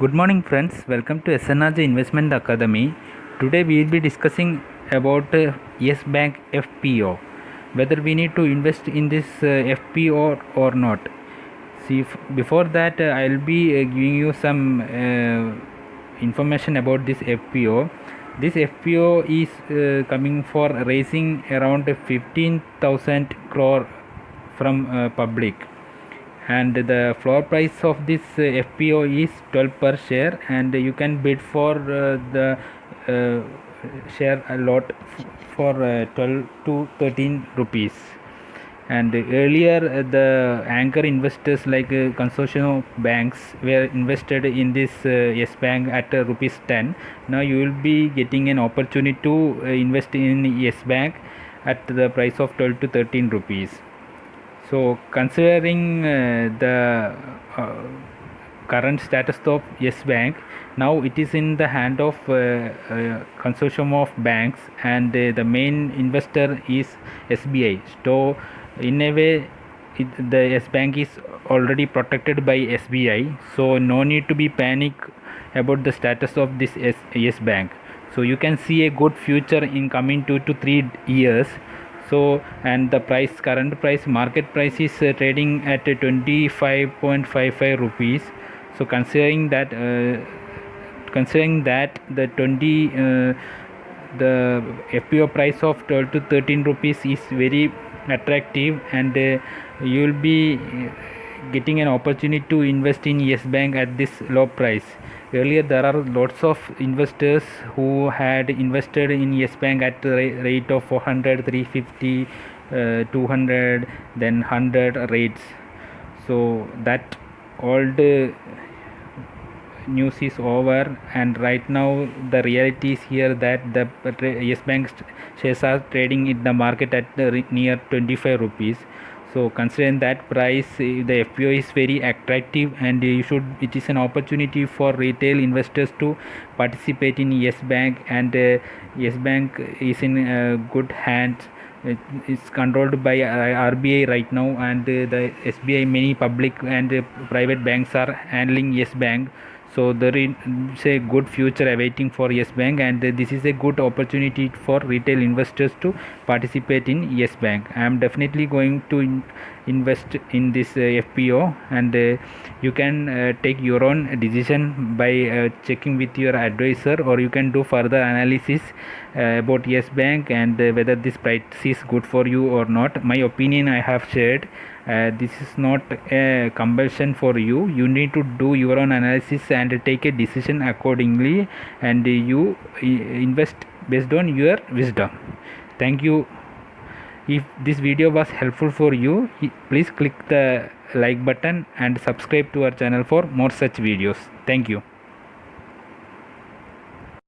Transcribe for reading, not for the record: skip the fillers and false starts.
Good morning friends, welcome to SNRJ Investment Academy. Today we will be discussing about Yes Bank FPO, whether we need to invest in this FPO or not. Before that I will be giving you some information about this FPO. This FPO is coming for raising around 15,000 crore from public, and the floor price of this FPO is 12 per share, and you can bid for the uh, share a lot for 12 to 13 rupees. And earlier the anchor investors like consortium of banks were invested in this Yes Bank at rupees 10. Now you will be getting an opportunity to invest in Yes Bank at the price of 12 to 13 rupees. So considering the current status of Yes Bank, now it is in the hand of consortium of banks, and the main investor is SBI. So in a way, the Yes Bank is already protected by SBI, so no need to be panic about the status of this Yes Bank. So you can see a good future in coming 2 to 3 years. So, and the current price, market price is trading at 25.55 rupees. So considering that the the FPO price of 12 to 13 rupees is very attractive, and you will be getting an opportunity to invest in Yes Bank at this low price. Earlier there are lots of investors who had invested in Yes Bank at the rate of 400, 350, 200, then 100 rates. So that old news is over, and right now the reality is here that the Yes Bank shares are trading in the market at near 25 rupees. So considering that price, the FPO is very attractive, and it is an opportunity for retail investors to participate in Yes Bank, and Yes Bank is in good hands. It's controlled by RBI right now, and the SBI, many public and private banks are handling Yes Bank. So there is a good future awaiting for Yes Bank, and this is a good opportunity for retail investors to participate in Yes Bank. I am definitely going to invest in this FPO, and you can take your own decision by checking with your advisor, or you can do further analysis about Yes Bank, and whether this price is good for you or not. My opinion I have shared. This is not a compulsion for you. You need to do your own analysis and take a decision accordingly, and you invest based on your wisdom. Thank you. If this video was helpful for you, please click the like button and subscribe to our channel for more such videos. Thank you.